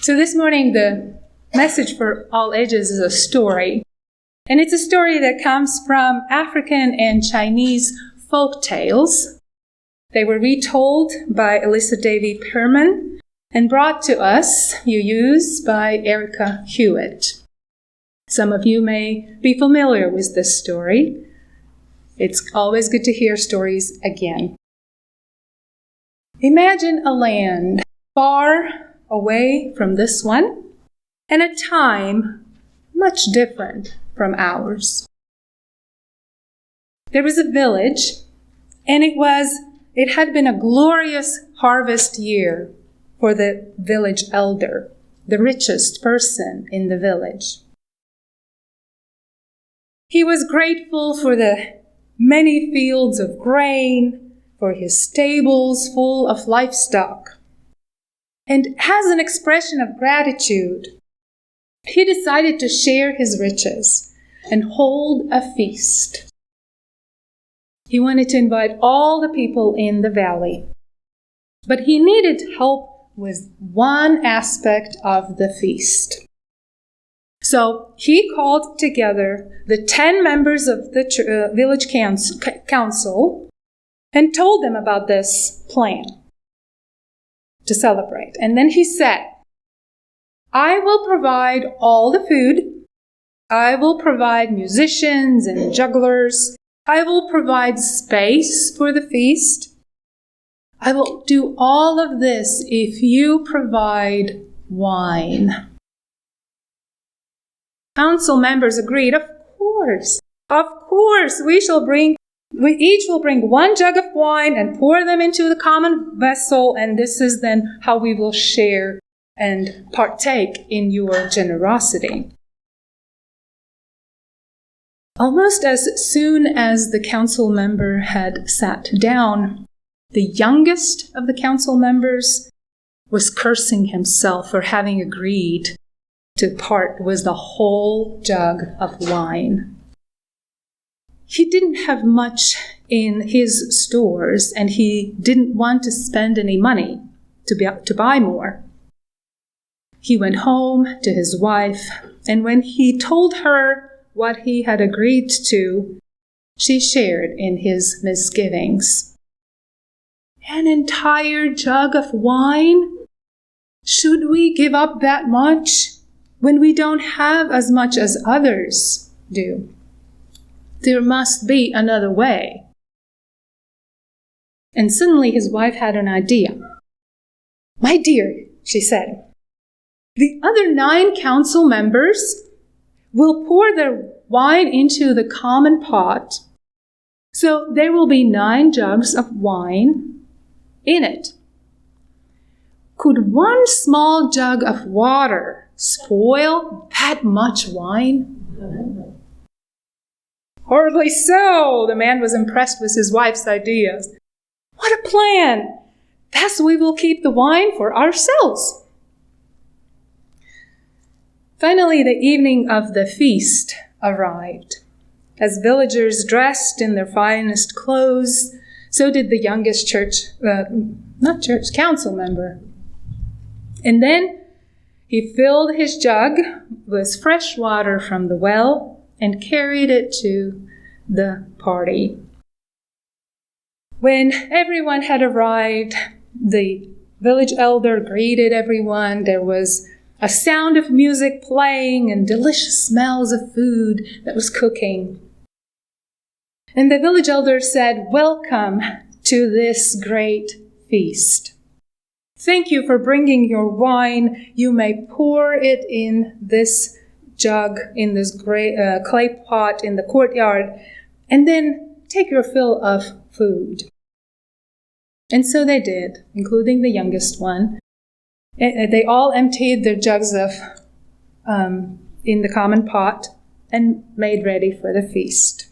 So this morning, the message for all ages is a story. And it's a story that comes from African and Chinese folk tales. They were retold by Elisa Davy Permain and brought to us, UUs, by Erica Hewitt. Some of you may be familiar with this story. It's always good to hear stories again. Imagine a land far away from this one, and a time much different from ours. There was a village, and it had been a glorious harvest year for the village elder, the richest person in the village. He was grateful for the many fields of grain, for his stables full of livestock. And as an expression of gratitude, he decided to share his riches and hold a feast. He wanted to invite all the people in the valley, but he needed help with one aspect of the feast. So he called together the 10 members of the village council and told them about this plan to celebrate. And then he said, I will provide all the food. I will provide musicians and jugglers. I will provide space for the feast. I will do all of this if you provide wine. Council members agreed, of course, we each will bring one jug of wine and pour them into the common vessel, and this is then how we will share and partake in your generosity. Almost as soon as the council member had sat down, the youngest of the council members was cursing himself for having agreed to part with the whole jug of wine. He didn't have much in his stores, and he didn't want to spend any money to buy more. He went home to his wife, and when he told her what he had agreed to, she shared in his misgivings. An entire jug of wine? Should we give up that much when we don't have as much as others do? There must be another way. And suddenly his wife had an idea. My dear, she said, the other 9 council members will pour their wine into the common pot, so there will be 9 jugs of wine in it. Could one small jug of water spoil that much wine? Hardly so. The man was impressed with his wife's ideas. What a plan! Thus we will keep the wine for ourselves. Finally, the evening of the feast arrived. As villagers dressed in their finest clothes, so did the youngest council member. And then he filled his jug with fresh water from the well and carried it to the party. When everyone had arrived, the village elder greeted everyone. There was a sound of music playing and delicious smells of food that was cooking. And the village elder said, "Welcome to this great feast. Thank you for bringing your wine. You may pour it in this jug, in this clay pot in the courtyard, and then take your fill of food." And so they did, including the youngest one. They all emptied their jugs of in the common pot and made ready for the feast.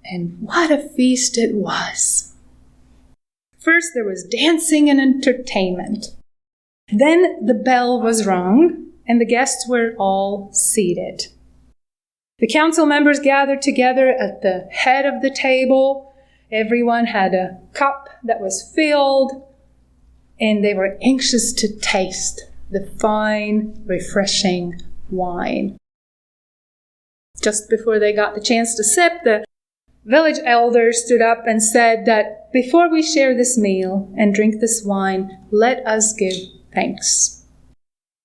And what a feast it was! First there was dancing and entertainment. Then the bell was rung, and the guests were all seated. The council members gathered together at the head of the table. Everyone had a cup that was filled, and they were anxious to taste the fine, refreshing wine. Just before they got the chance to sip, the village elder stood up and said that before we share this meal and drink this wine, let us give thanks.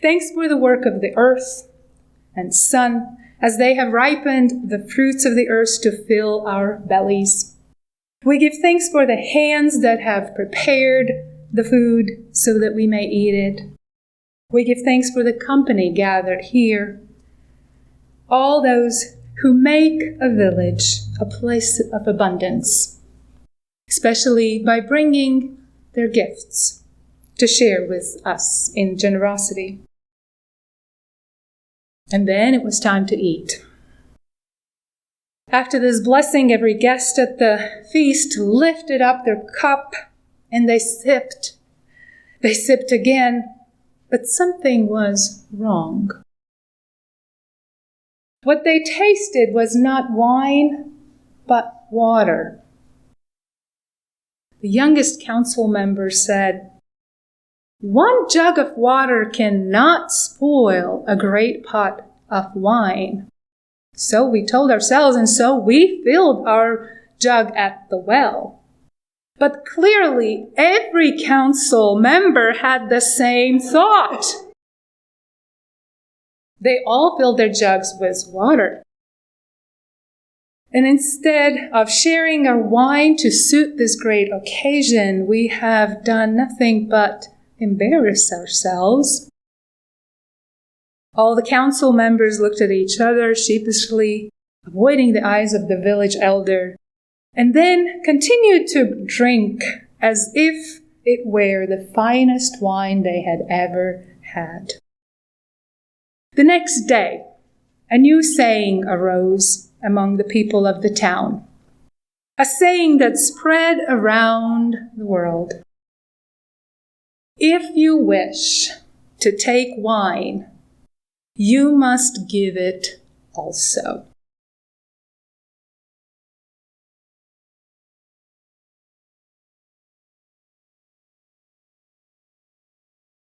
Thanks for the work of the earth and sun, as they have ripened the fruits of the earth to fill our bellies. We give thanks for the hands that have prepared the food so that we may eat it. We give thanks for the company gathered here, all those who make a village a place of abundance, especially by bringing their gifts to share with us in generosity. And then it was time to eat. After this blessing, every guest at the feast lifted up their cup and they sipped. They sipped again, but something was wrong. What they tasted was not wine, but water. The youngest council member said, "One jug of water cannot spoil a great pot of wine." So we told ourselves, and so we filled our jug at the well. But clearly, every council member had the same thought. They all filled their jugs with water. And instead of sharing our wine to suit this great occasion, we have done nothing but embarrass ourselves. All the council members looked at each other sheepishly, avoiding the eyes of the village elder, and then continued to drink as if it were the finest wine they had ever had. The next day, a new saying arose among the people of the town, a saying that spread around the world. If you wish to take wine, you must give it also.